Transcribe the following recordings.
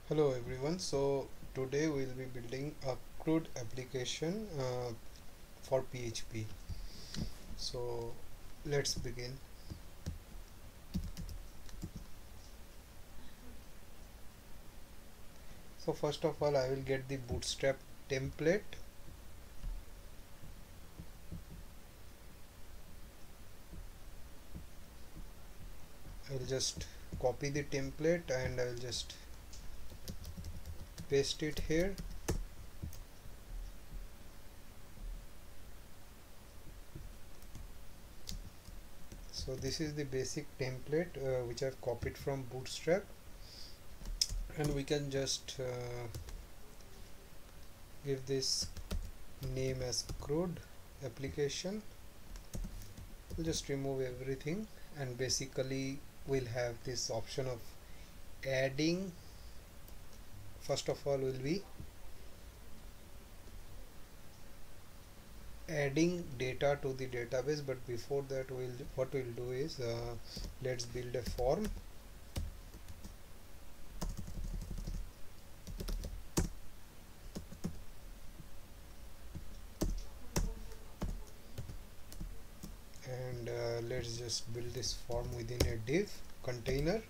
Hello everyone. So today we'll be building a CRUD application for PHP. So let's begin. So first of all, I will get the Bootstrap template. I will just copy the template and I will just paste it here. So this is the basic template which I've copied from Bootstrap, and we can just give this name as CRUD application. We'll just remove everything, and basically we'll have this option of adding. First of all, we'll be adding data to the database, but before that what we'll do is let's build a form. And let's just build this form within a div container.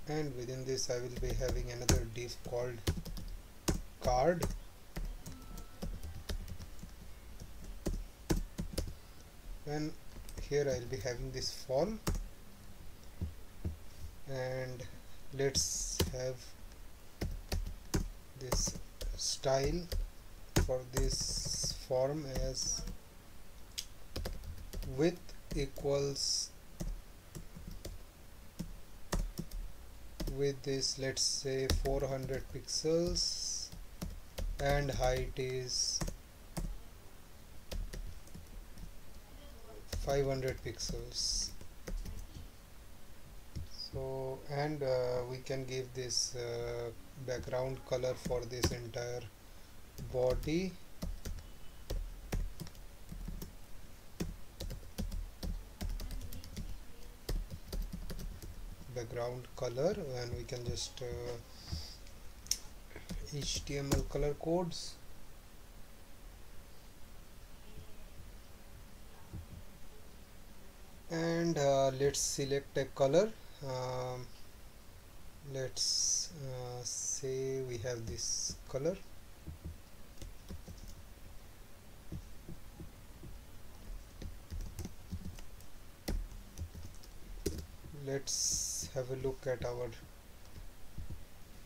And within this I will be having another div called card. And here I'll be having this form, and let's have this style for this form as width equals with this, let's say 400 pixels, and height is 500 pixels. So, and we can give this background color for this entire body. Background color, and we can just HTML color codes. And let's select a color. Let's say we have this color. Let's have a look at our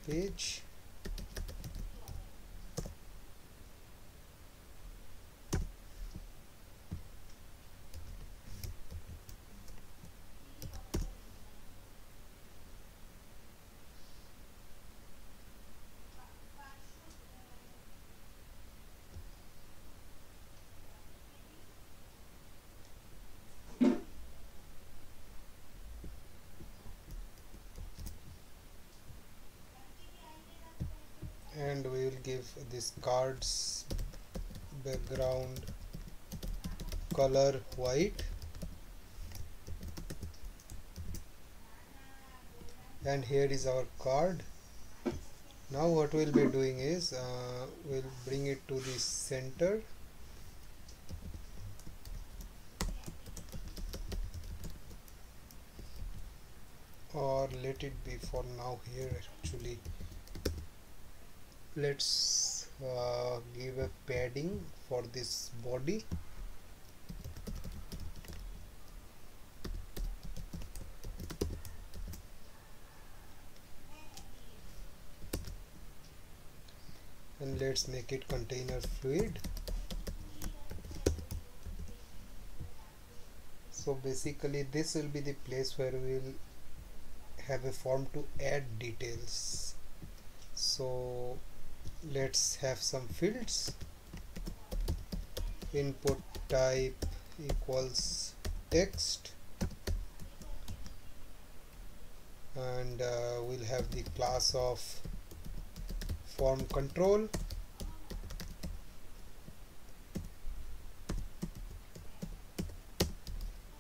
page. And we will give this card's background color white, and here is our card. Now what we'll be doing is we'll bring it to the center, or let it be for now here. Actually, let's give a padding for this body. And let's make it container fluid. So basically this will be the place where we will have a form to add details. So let's have some fields. Input type equals text, and we'll have the class of form control.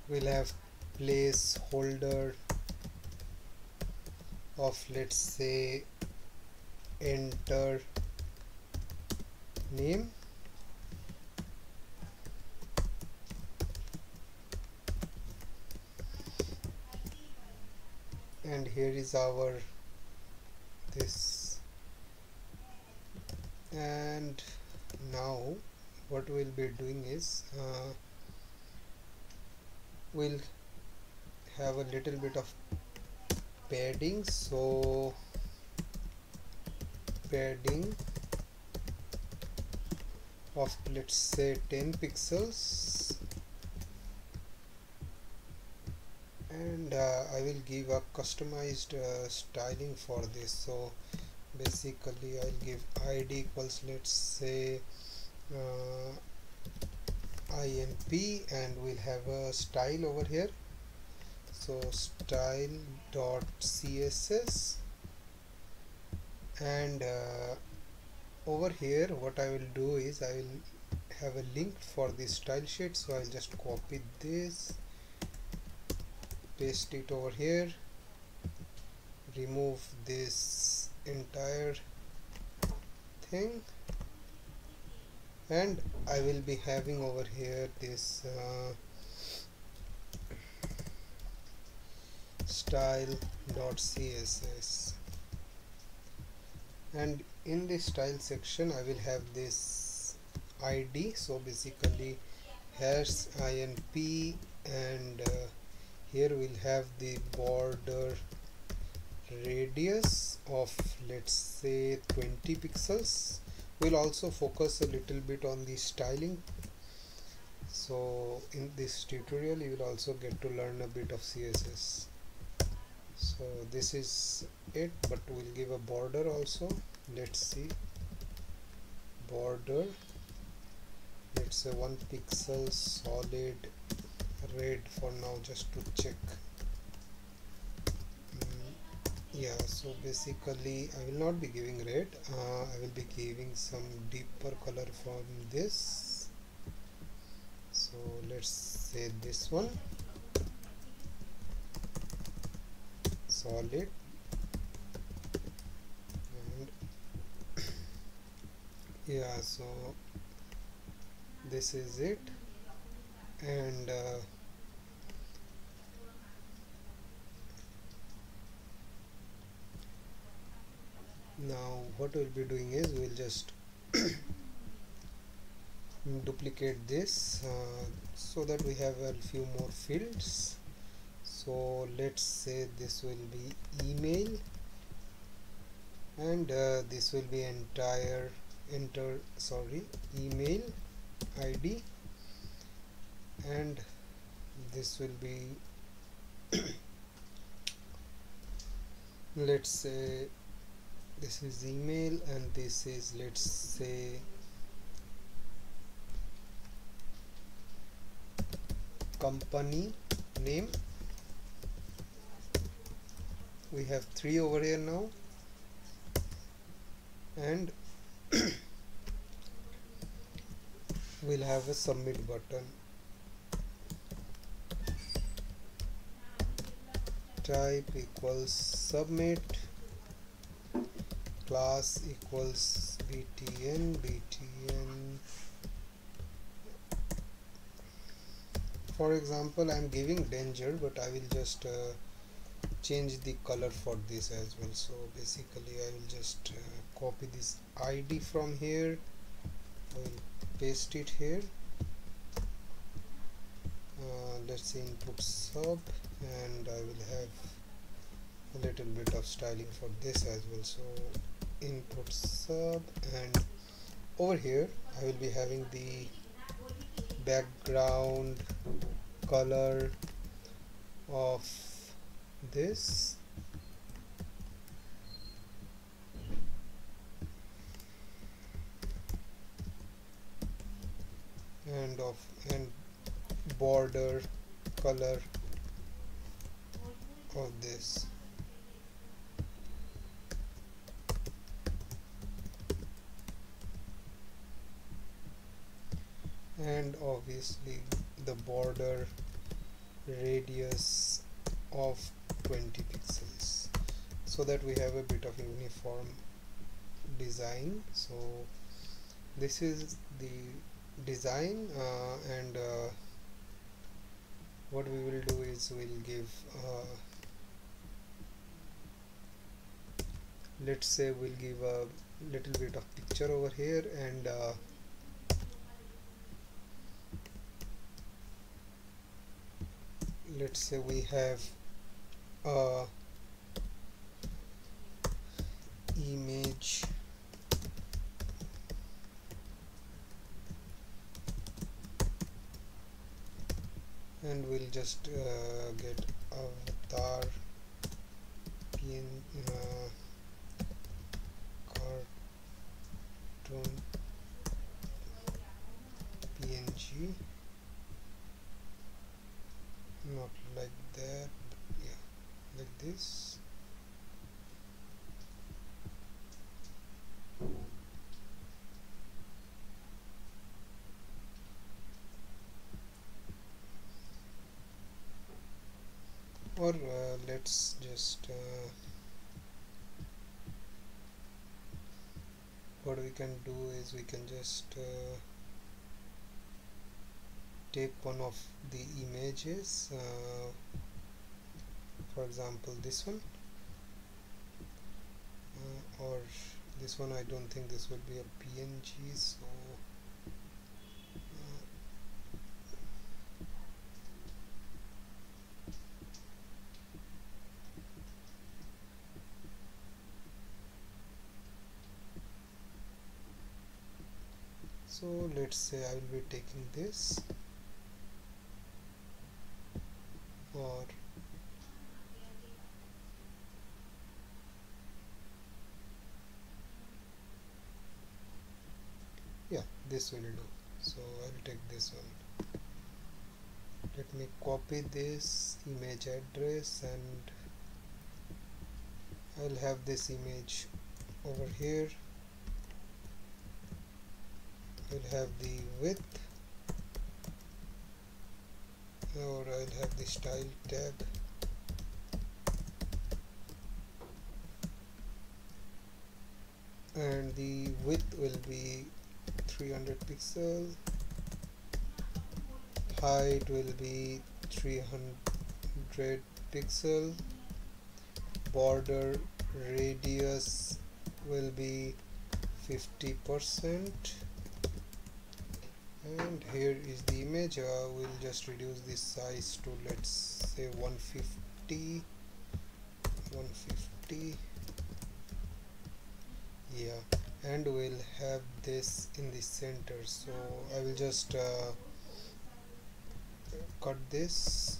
We'll have placeholder of, let's say, enter name, and here is our this. And now what we'll be doing is we'll have a little bit of padding, so padding of, let's say, 10 pixels, and I will give a customized styling for this. So basically I'll give id equals, let's say, INP, and we'll have a style over here. So style.css, and over here what I will do is I will have a link for this style sheet. So I'll just copy this, paste it over here, remove this entire thing, and I will be having over here this style.css, and in the style section I will have this id. So basically here's INP, and here we'll have the border radius of, let's say, 20 pixels. We'll also focus a little bit on the styling. So in this tutorial you will also get to learn a bit of CSS. So this is it, but we'll give a border also. Let's see, border, let's say 1 pixel solid red for now, just to check. Yeah, so basically I will not be giving red, I will be giving some deeper color from this. So let's say this one, solid, and yeah, so this is it. And now what we'll be doing is we'll just duplicate this so that we have a few more fields. So let's say this will be email, and this will be email ID, and this will be let's say this is email, and this is, let's say, company name. We have 3 over here now, and we'll have a submit button. Type equals submit, class equals btn. For example, I'm giving danger, but I will just change the color for this as well. So basically I will just copy this ID from here, I will paste it here, let's say input sub, and I will have a little bit of styling for this as well. So input sub, and over here I will be having the background color of this, and border color of this. and obviously the border radius of 20 pixels, so that we have a bit of uniform design. So this is the design, and what we will do is we'll give let's say we'll give a little bit of picture over here, and let's say we have a image and we'll just get avatar cartoon png, not like that, but yeah, like this. Or let's just what we can do is we can just take one of the images, for example this one, or this one. I don't think this would be a PNG, so let's say I will be taking this, or yeah, this will do. So I'll take this one. Let me copy this image address, and I'll have this image over here. I'll have the width, or I'll have the style tag, and the width will be 300 pixel, height will be 300 pixel, border radius will be 50%, and here is the image. We'll just reduce this size to, let's say, 150, yeah, and we'll have this in the center. So I will just cut this,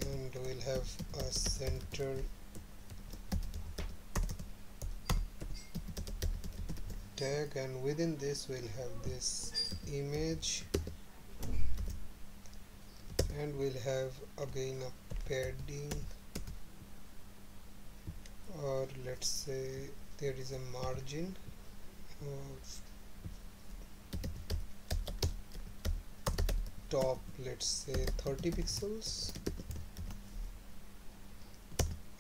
and we'll have a center tag, and within this we'll have this image, and we'll have again a padding, or let's say there is a margin of top, let's say 30 pixels,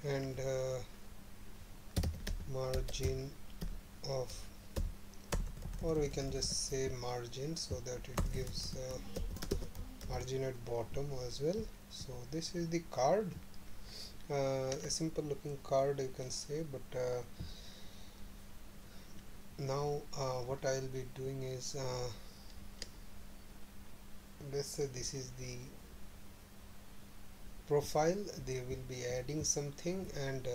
and margin of, or we can just say margin, so that it gives margin at bottom as well. So this is the card, a simple looking card you can say, but now what I'll be doing is, let's say this is the profile. They will be adding something, and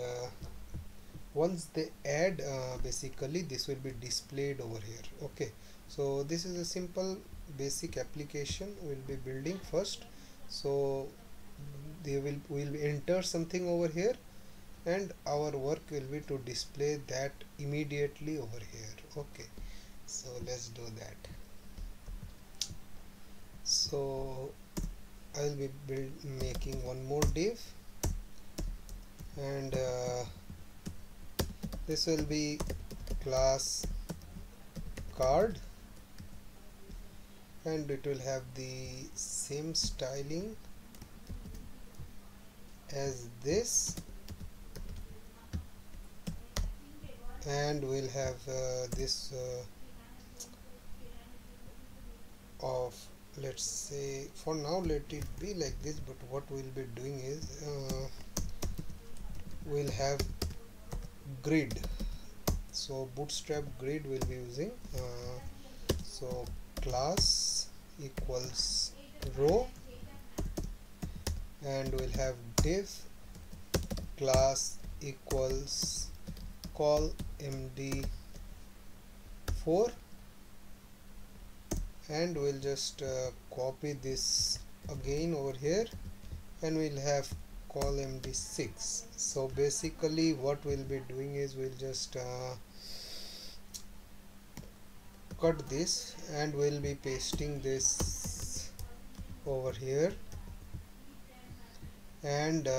once they add, basically this will be displayed over here. Okay, so this is a simple basic application we'll be building first. So we'll enter something over here, and our work will be to display that immediately over here. Okay, so let's do that. So I'll be making one more div, and this will be class card, and it will have the same styling as this, and we'll have this of, let's say for now let it be like this, but what we'll be doing is we'll have grid. So bootstrap grid will be using so class equals row, and we'll have div class equals call md4, and we'll just copy this again over here, and we'll have call md6. So basically what we'll be doing is we'll just cut this, and we'll be pasting this over here, and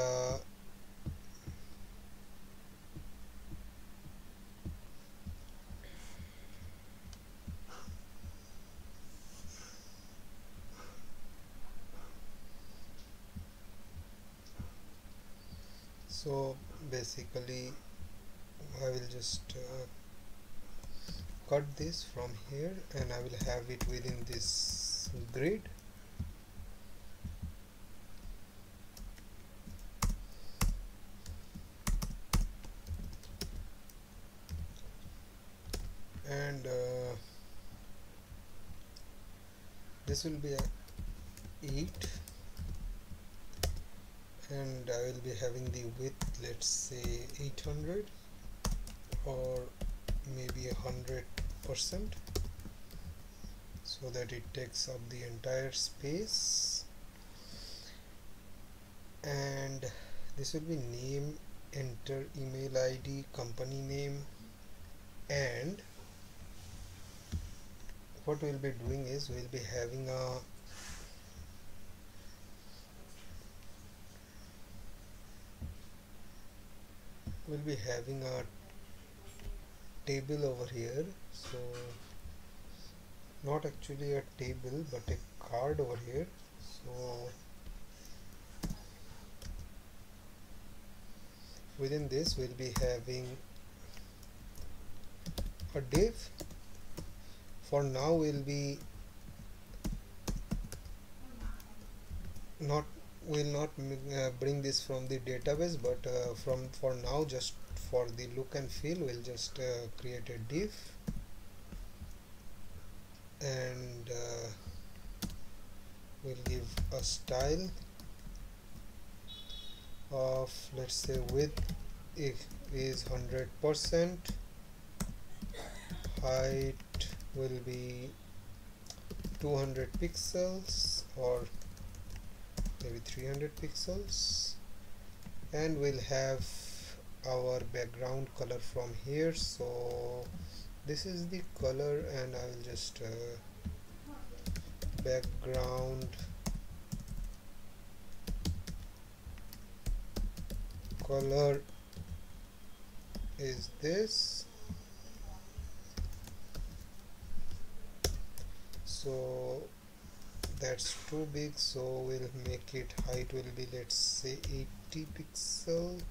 so basically I will just cut this from here, and I will have it within this grid, and this will be a 8, and I will be having the width, let's say 800 or maybe 100%, so that it takes up the entire space. And this will be name, enter email ID, company name, and what we'll be doing is we'll be having a table over here, so not actually a table but a card over here. So within this we'll be having a div. For now we'll not bring this from the database, but for now, just for the look and feel, we'll just create a div, and we'll give a style of, let's say, width if is 100%, height will be 200 pixels or maybe 300 pixels, and we'll have our background color from here. So this is the color, and I will just background color is this. So that's too big, so we'll make it, height will be, let's say, 80 pixel,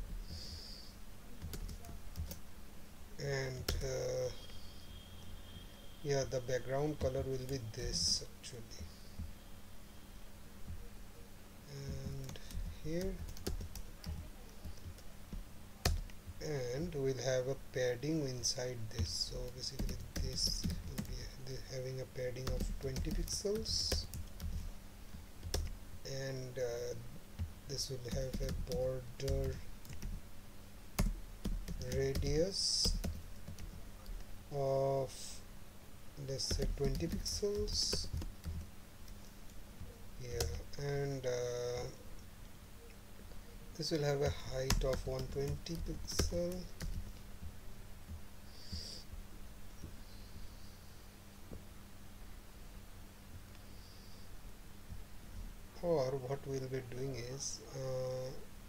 and yeah, the background color will be this actually, and here, and we'll have a padding inside this. So basically this will be having a padding of 20 pixels, and this will have a border radius of, let's say, 20 pixels. Yeah, and this will have a height of 120 pixel, or what we'll be doing is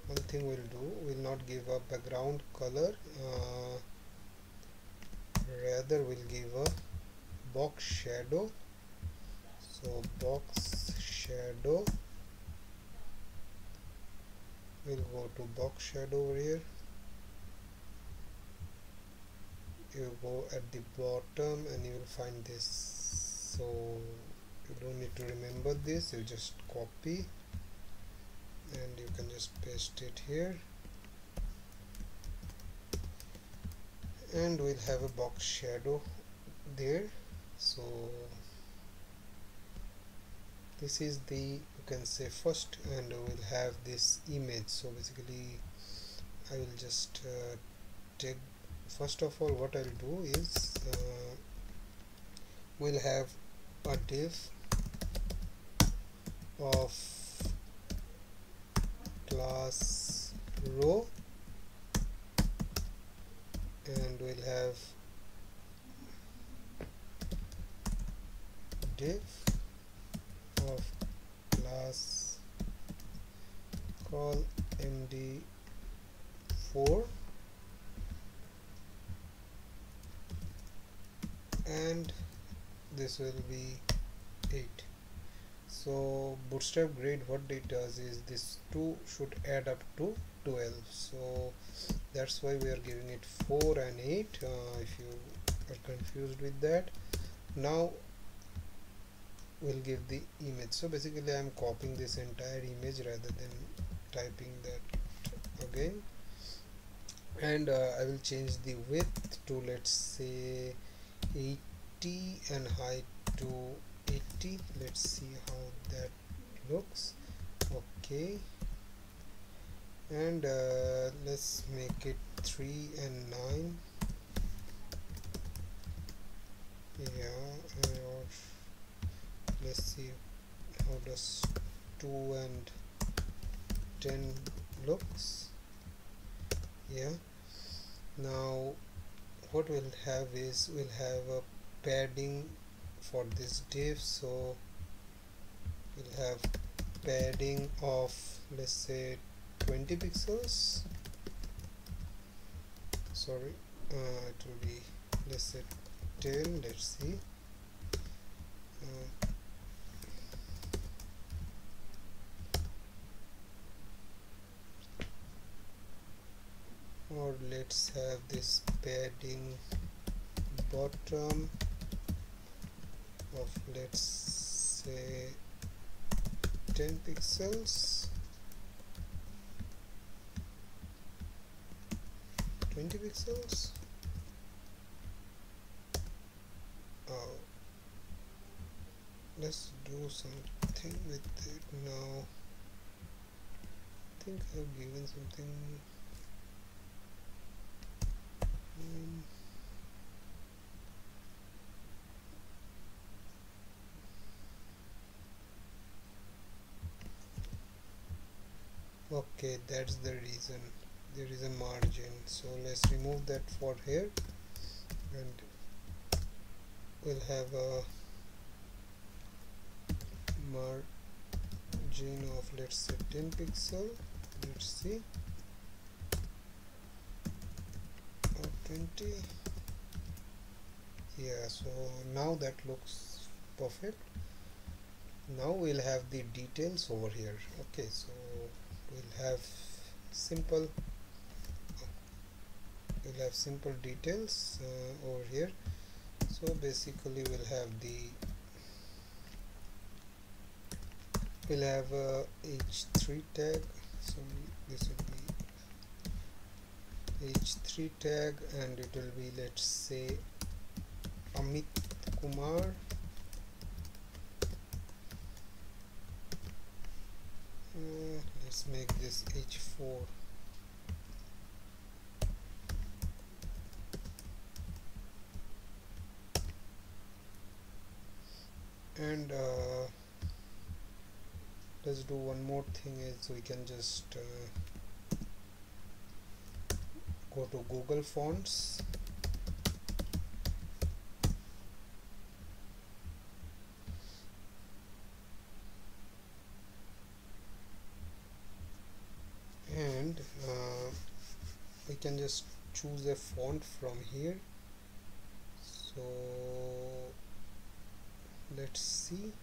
one thing we'll do, we'll not give a background color, rather we'll give a box shadow. So box shadow, we'll go to box shadow over here. You go at the bottom and you will find this. So you don't need to remember this, you just copy and you can just paste it here, and we'll have a box shadow there. So this is the, you can say, first, and we'll have this image. So basically I will just take, first of all what I'll do is we'll have a div of class row, and we'll have div of class call md4, and this will be 8. So bootstrap grade, what it does is this 2 should add up to 12, so that's why we are giving it 4 and 8. If you are confused with that, now we'll give the image. So basically I'm copying this entire image rather than typing that again, and I will change the width to, let's say, 80 and height to 80. Let's see how that looks. Okay, and let's make it 3 and 9. Yeah, or let's see how does 2 and 10 looks. Yeah, now what we'll have is we'll have a padding for this div. So we'll have padding of, let's say, 20 pixels. Sorry, it will be, let's say, 10. Let's see, or let's have this padding bottom of, let's say, 10 pixels, 20 pixels. Let's do something with it now. I think I've given something. Okay, that's the reason, there is a margin. So let's remove that for here, and we'll have a margin of, let's say, 10 pixel. Let's see, or 20. Yeah, so now that looks perfect. Now we'll have the details over here. Okay, so we'll have simple details over here. So basically we'll have a h3 tag. So this will be h3 tag, and it will be, let's say, Amit Kumar. Let's make this h4. And let's do one more thing, is we can just go to Google Fonts, and we can just choose a font from here. So let's see,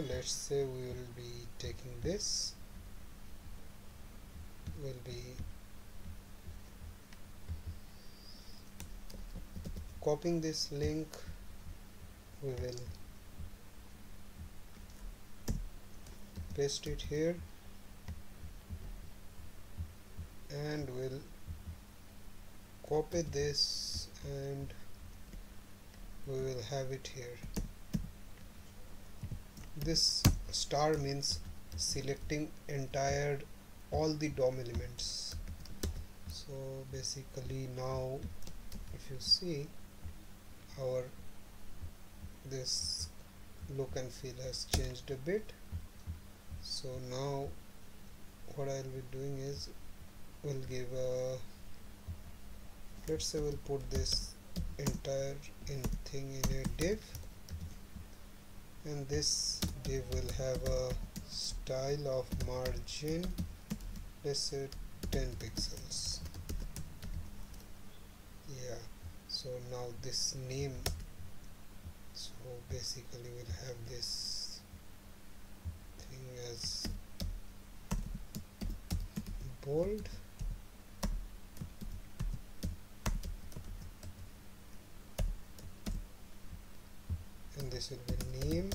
let's say we will be taking this, will be copying this link, we will paste it here and we'll copy this and we will have it here. This star means selecting entire all the DOM elements. So basically now if you see our this look and feel has changed a bit. So now what I'll be doing is we'll give a, let's say we'll put this entire thing in a div, and this div will have a style of margin, let's say 10 pixels. Yeah, so now this name, so basically we'll have this thing as bold, and this will be name,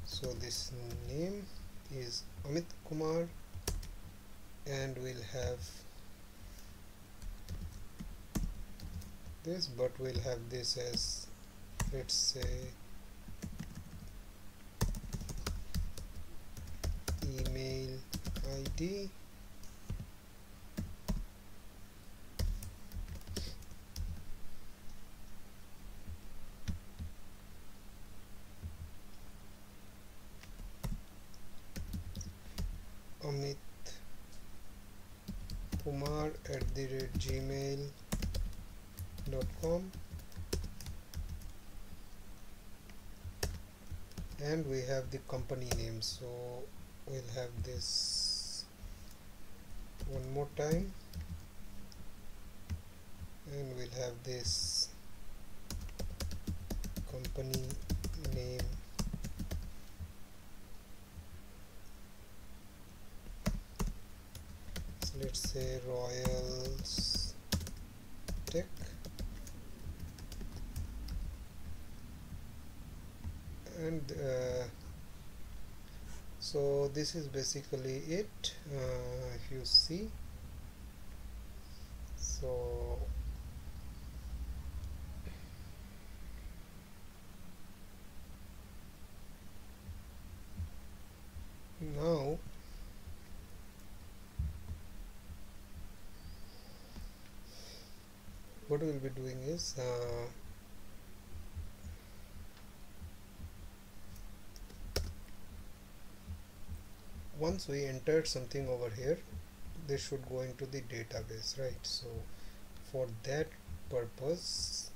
so this name is Amit Kumar, and we'll have this, but we'll have this as, let's say, email ID, Amit Kumar @gmail.com, and we have the company name, so we'll have this one more time, and we'll have this company name, so let's say RoyalsDeck, and so this is basically it. If you see, so now what we'll be doing is once we entered something over here, this should go into the database, right? So for that purpose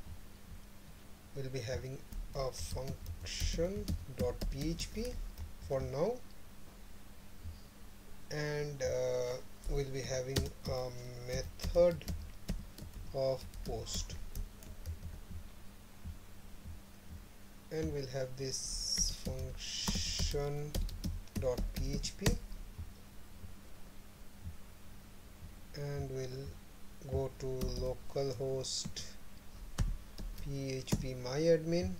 we'll be having a function .php for now, and we'll be having a method of post, and we'll have this function .php, and we'll go to localhost php myadmin,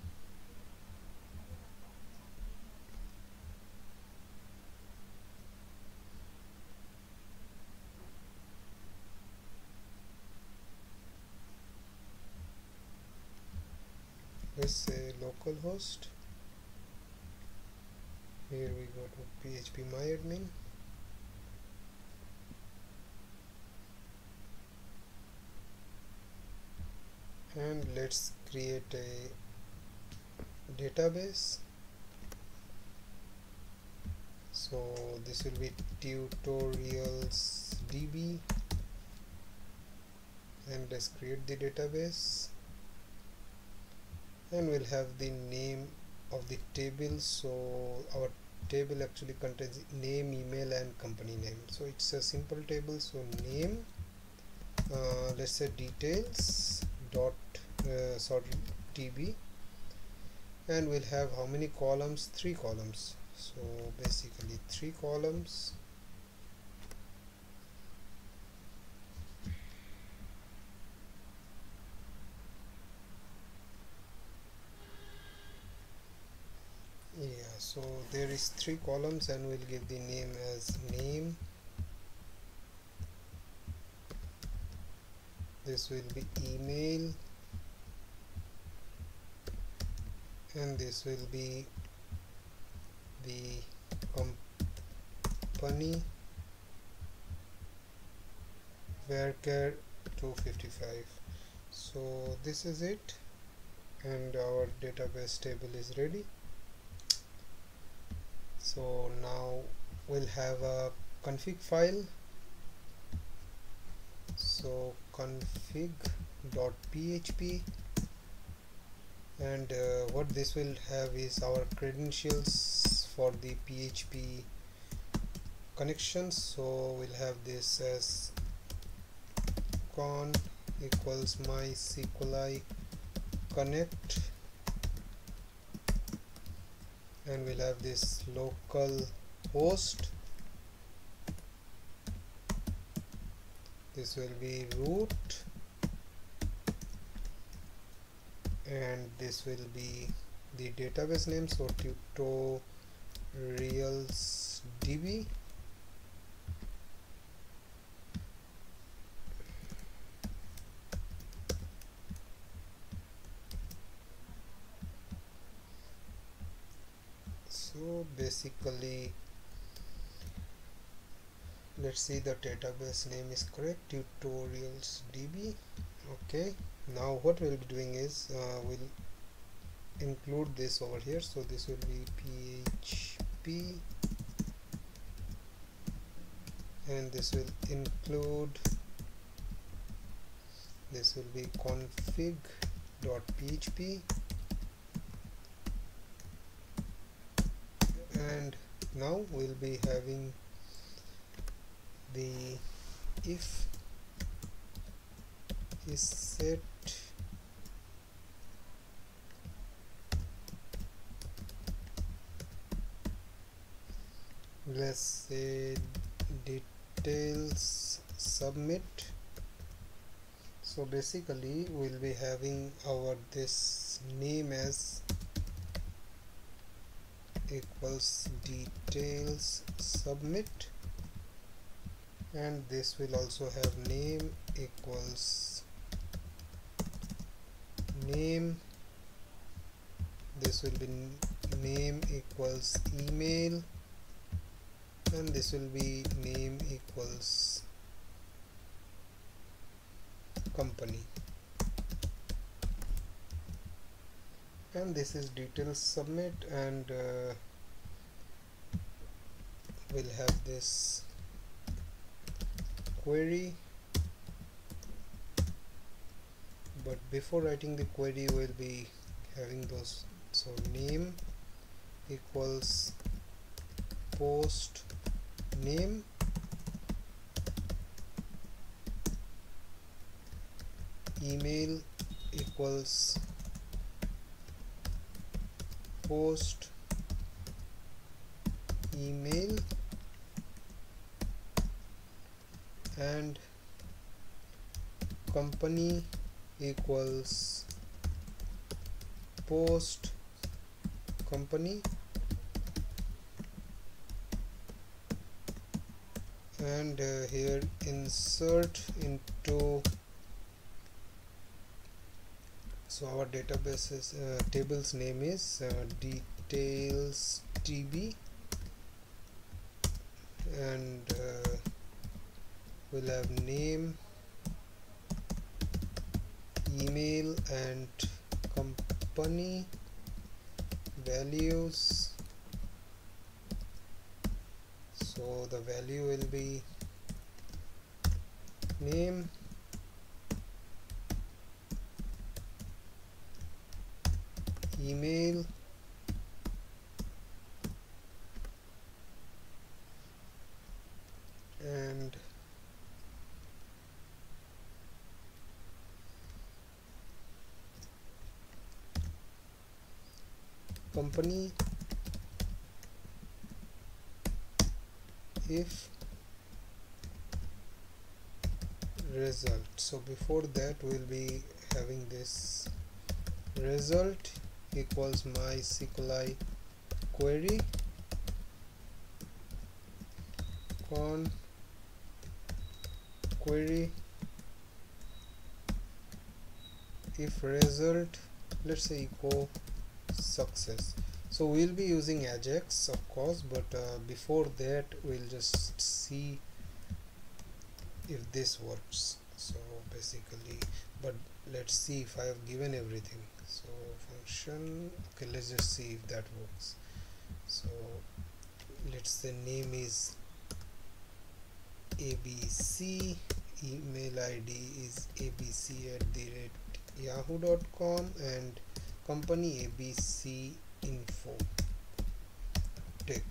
let's say localhost, here we go to php myadmin, and let's create a database. So this will be tutorials db, and let's create the database, and we'll have the name of the table. So our table actually contains name, email and company name, so it's a simple table. So name, let's say details dot tb, and we'll have how many columns? 3 columns. So basically 3 columns. Yeah, so there is 3 columns, and we'll give the name as name. This will be email, and this will be the company, varchar 255. So this is it, and our database table is ready. So now we'll have a config file. So config.php, and what this will have is our credentials for the PHP connections. So we'll have this as con equals MySQL connect, and we'll have this local host. This will be root, and this will be the database name, so RoyalsDB. So basically, let's see, the database name is correct, tutorials.db. Okay, now what we'll be doing is we'll include this over here. So this will be PHP, and this will include, this will be config.php, and now we'll be having the if is set let's say details submit. So basically we'll be having our this name as equals details submit, and this will also have name equals name. This will be name equals email, and this will be name equals company, and this is details submit, and we'll have this query. But before writing the query, we'll be having those. So name equals post name, email equals post email, and company equals post company, and here insert into, so our database's table's name is details tb, and we'll have name, email, and company values. So the value will be name, email, and company if result. So before that we'll be having this result equals MySQL query con query if result, let's say echo success. So we'll be using AJAX of course, but before that we'll just see if this works. So basically, but let's see if I have given everything. So function, okay, let's just see if that works. So let's say name is ABC, email ID is abc@yahoo.com, and company ABC info tech,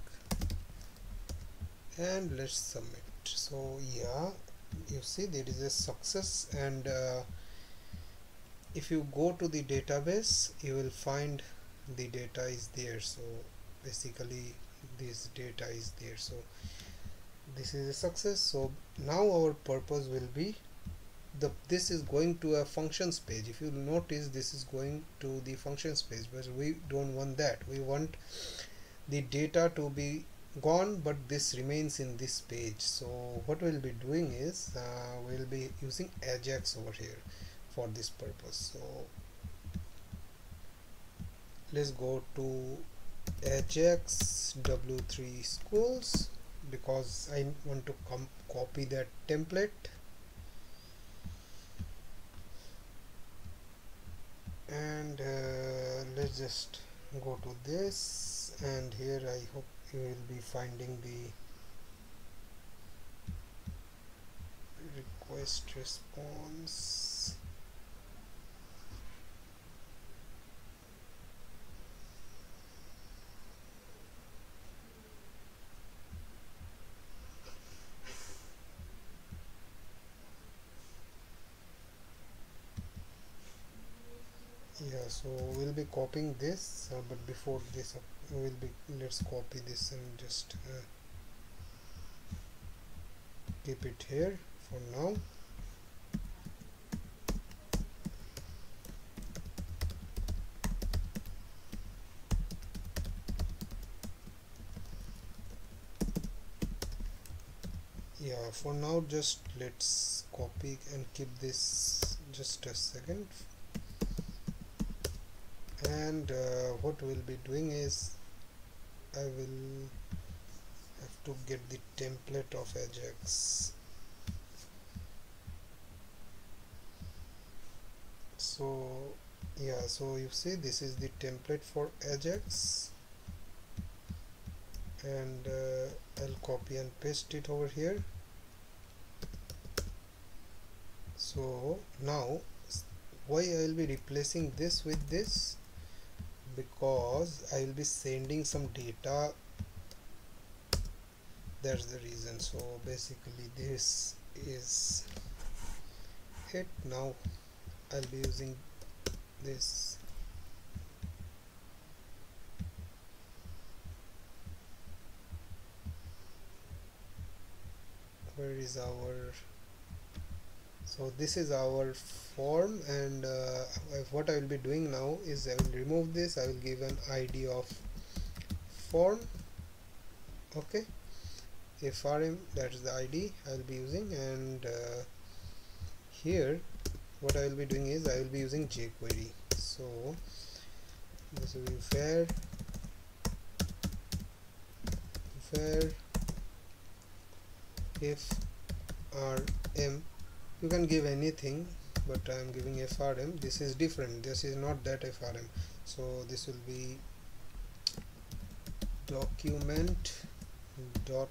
and let's submit. So yeah, you see there is a success, and if you go to the database you will find the data is there. So basically this data is there, so this is a success. So now our purpose will be this is going to a functions page. If you notice, this is going to the functions page, but we don't want that. We want the data to be gone, but this remains in this page. So what we'll be doing is we'll be using AJAX over here for this purpose. So let's go to AJAX W3 schools, because I want to copy that template, and let's just go to this, and here I hope you will be finding the request response. Yeah, so we'll be copying this, but before this let's copy this and just keep it here for now. Yeah, for now just let's copy and keep this just a second. And what we'll be doing is I will have to get the template of AJAX. So yeah, so you see this is the template for AJAX, and I'll copy and paste it over here. So now why I will be replacing this with this, because I will be sending some data, that's the reason. So basically this is it. Now I'll be using this. Where is our, so this is our form, and what I will be doing now is I will remove this. I will give an ID of form, okay, FRM, that is the ID I will be using, and here what I will be doing is I will be using jQuery. So this will be var if rm. You can give anything, but I am giving FRM. This is different, this is not that FRM. So this will be document dot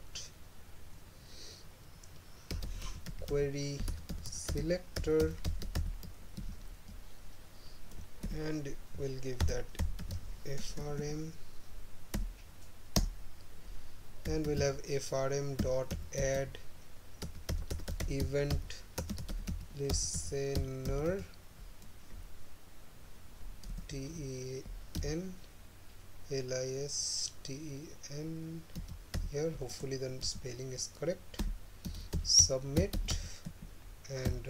query selector, and we'll give that FRM, and we'll have FRM dot add event listener TEN, LISTEN here. Hopefully the spelling is correct. Submit, and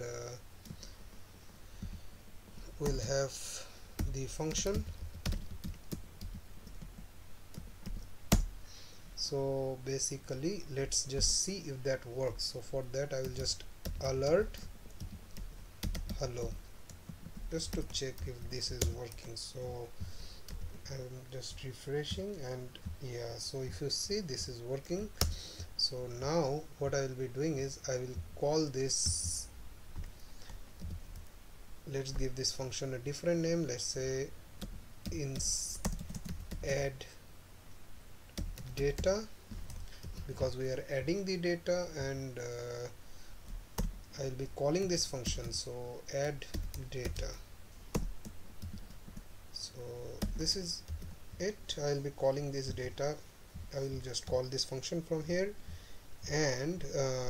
we'll have the function. So basically let's just see if that works. So for that I will just alert hello, just to check if this is working. So I'm just refreshing, and yeah, so if you see, this is working. So now what I will be doing is I will call this, let's give this function a different name. Let's say add data, because we are adding the data, and I'll be calling this function. So add data. So this is it. I'll be calling this data. I will just call this function from here, and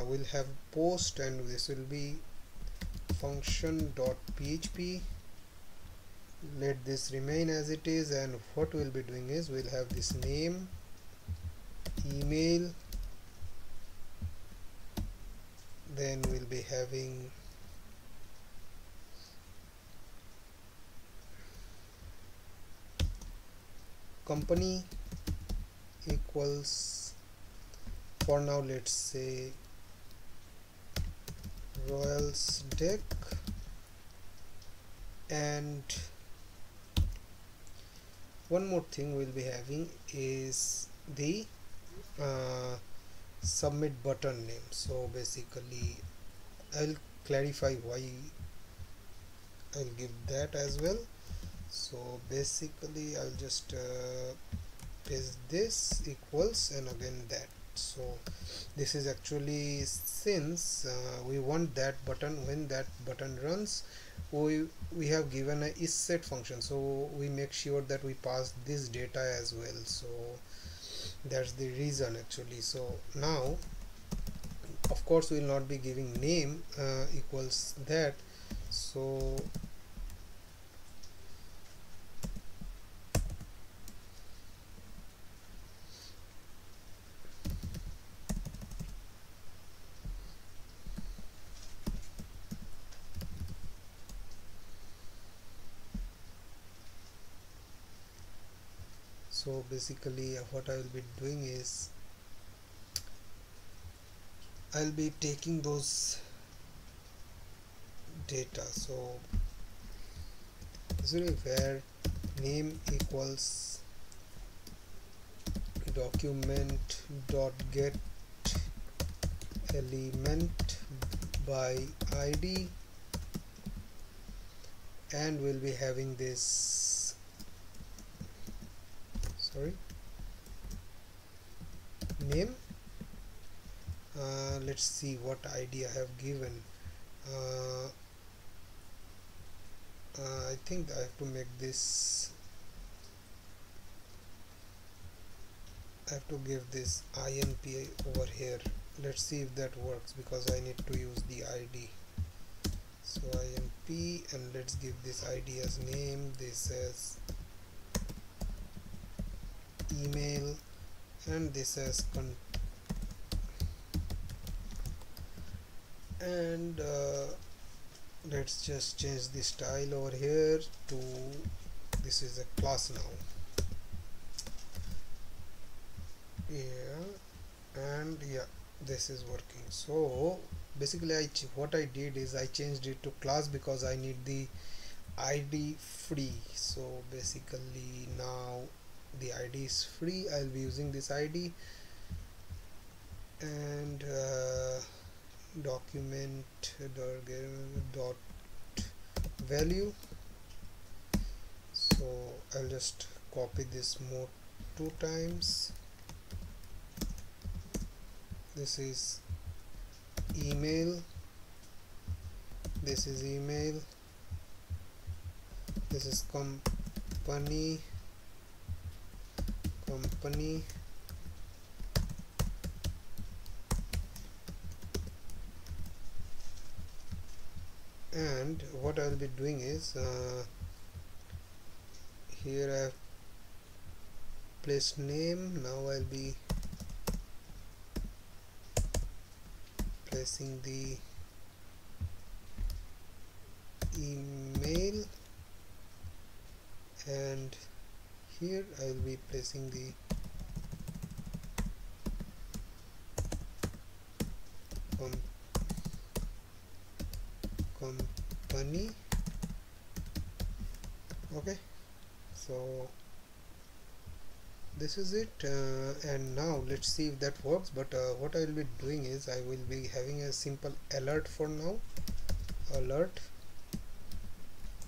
we'll have post, and this will be function.php. Let this remain as it is, and what we'll be doing is we'll have this name, email, then we'll be having company equals, for now let's say RoyalsDeck, and one more thing we'll be having is the submit button name. So basically I'll clarify why I'll give that as well. So basically I'll just paste this equals and again that. So this is actually, since we want that button, when that button runs, we have given a isSet function, so we make sure that we pass this data as well. So that's the reason actually. So now of course we will not be giving name equals that. So basically what I will be doing is I'll be taking those data. So usually where name equals document dot get element by id, and we'll be having this, sorry, name. Let's see what id I have given. I think I have to make this, I have to give this INP over here. Let's see if that works, because I need to use the ID. So INP, and let's give this ID as name, this as email, and this as and let's just change the style over here to, this is a class now. Yeah, and yeah, this is working. So basically what I did is I changed it to class because I need the ID free. So basically now the ID is free. I'll be using this ID, and document dot value. So I'll just copy this more 2 times. This is email, this is email, this is company, and what I'll be doing is here I have place name. Now I'll be placing the email, and here I'll be placing the company. Okay, so this is it, and now let's see if that works. But what I will be doing is I will be having a simple alert for now. Alert,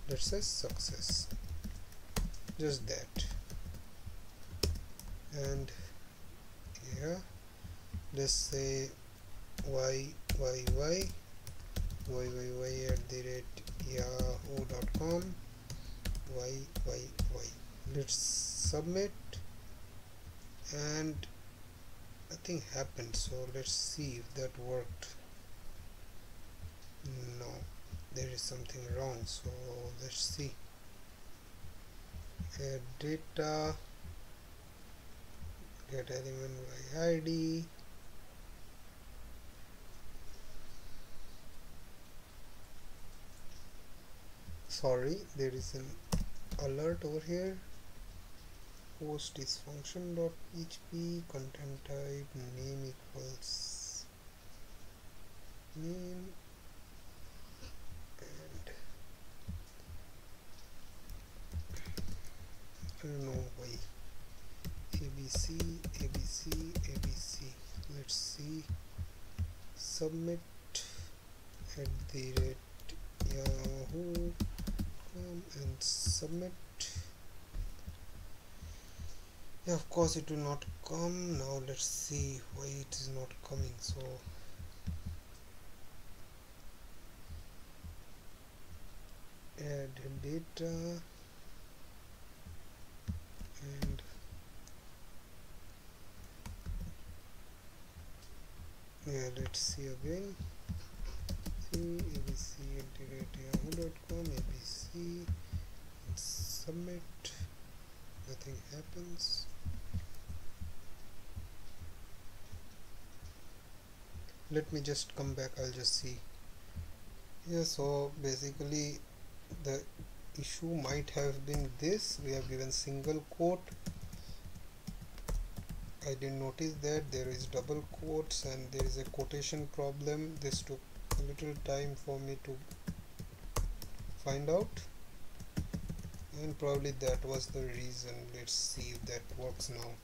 let's say success, just that. And yeah, let's say yahoo.com, let's submit, and nothing happened. So let's see if that worked. No, there is something wrong, so let's see. Add data, get element by ID, sorry, there is an alert over here. Post is function.php, content type name equals name, and I don't know why. ABC. Let's see. Submit @yahoo.com and submit. Yeah, of course it will not come. Now let's see why it is not coming. So add data, and yeah, let's see again. abc@yahoo.com, abc, and submit. Nothing happens. Let me just come back, I'll just see. Yeah, so basically the issue might have been this: we have given single quote. I didn't notice that there is double quotes and there is a quotation problem. This took a little time for me to find out, and probably that was the reason. Let's see if that works now.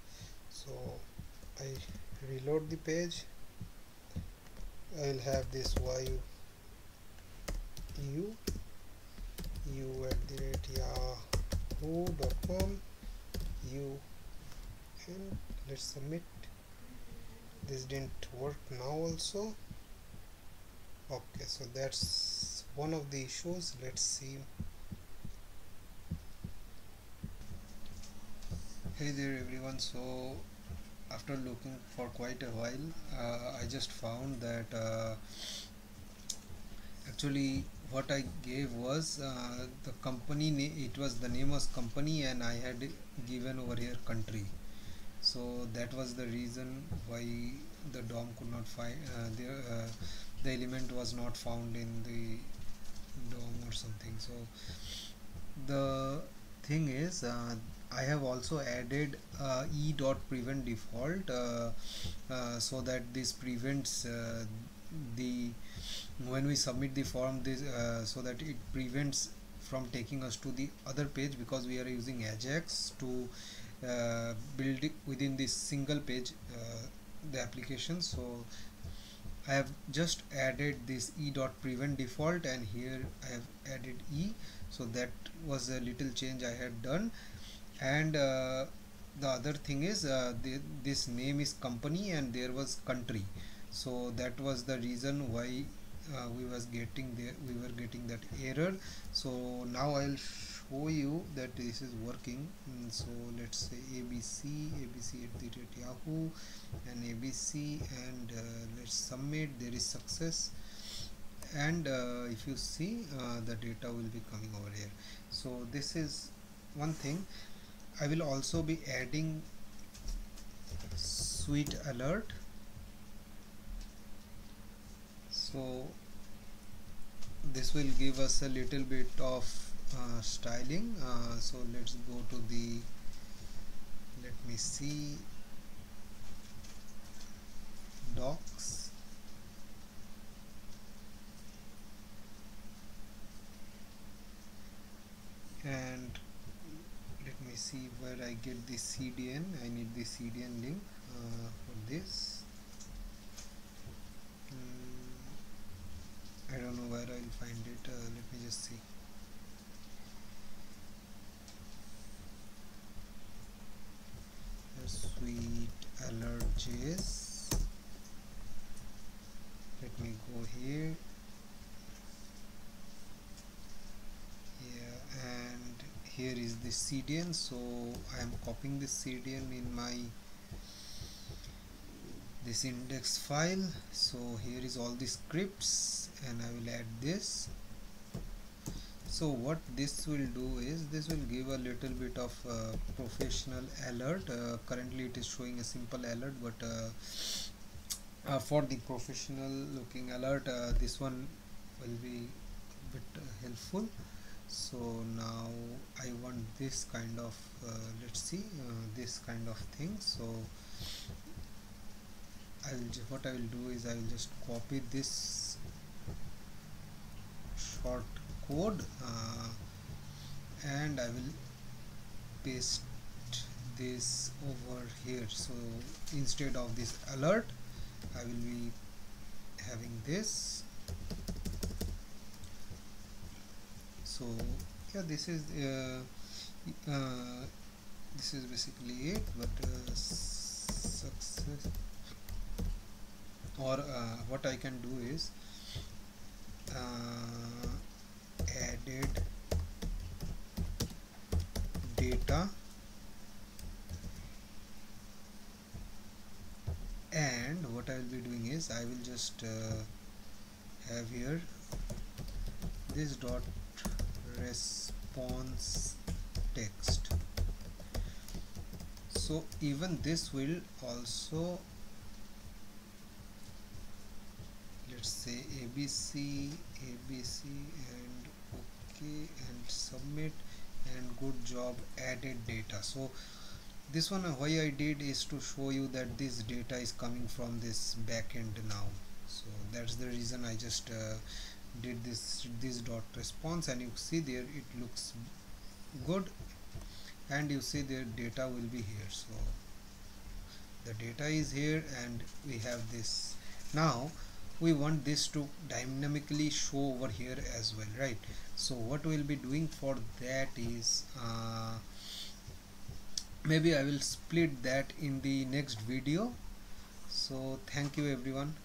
So I reload the page. I'll have this you@yahoo.com, and let's submit. This didn't work now also. Okay, so that's one of the issues. Let's see. Hey there everyone, so after looking for quite a while, I just found that actually what I gave was the company name. It was, the name was company, and I had given over here country. So that was the reason why the DOM could not find the element was not found in the DOM or something. So the thing is, I have also added e.prevent default so that this prevents the when we submit the form, this so that it prevents from taking us to the other page, because we are using AJAX to build it within this single page the application. So I have just added this e.prevent default, and here I have added e. So that was a little change I had done. And the other thing is this name is company and there was country, so that was the reason why we were getting that error. So now I'll show you that this is working. So let's say abc@yahoo and abc, and let's submit. There is success, and if you see the data will be coming over here. So this is one thing. I will also be adding sweet alert. So this will give us a little bit of styling. So let's go to the, let me see, docs. And let me see where I get the CDN. I need the CDN link for this. I don't know where I'll find it. Let me just see. Sweet alert JS. Let me go here. Yeah, and here is the CDN. So I am copying this CDN in my this index file. So here is all the scripts, and I will add this. So what this will do is, this will give a little bit of professional alert. Currently it is showing a simple alert, but for the professional looking alert, this one will be a bit helpful. So now I want this kind of let's see, this kind of thing. So what I will do is I will just copy this short code and I will paste this over here. So instead of this alert, I will be having this. So yeah, this is basically it. But success, or what I can do is added data, and what I will be doing is I will just have here this dot response text. So even this will also, let's say ABC and OK and submit and good job, added data. So this one, why I did is to show you that this data is coming from this backend now. So that's the reason I just did this dot response, and you see there it looks good, and you see their data will be here. So the data is here and we have this. Now we want this to dynamically show over here as well, right? So what we'll be doing for that is maybe I will split that in the next video. So thank you everyone.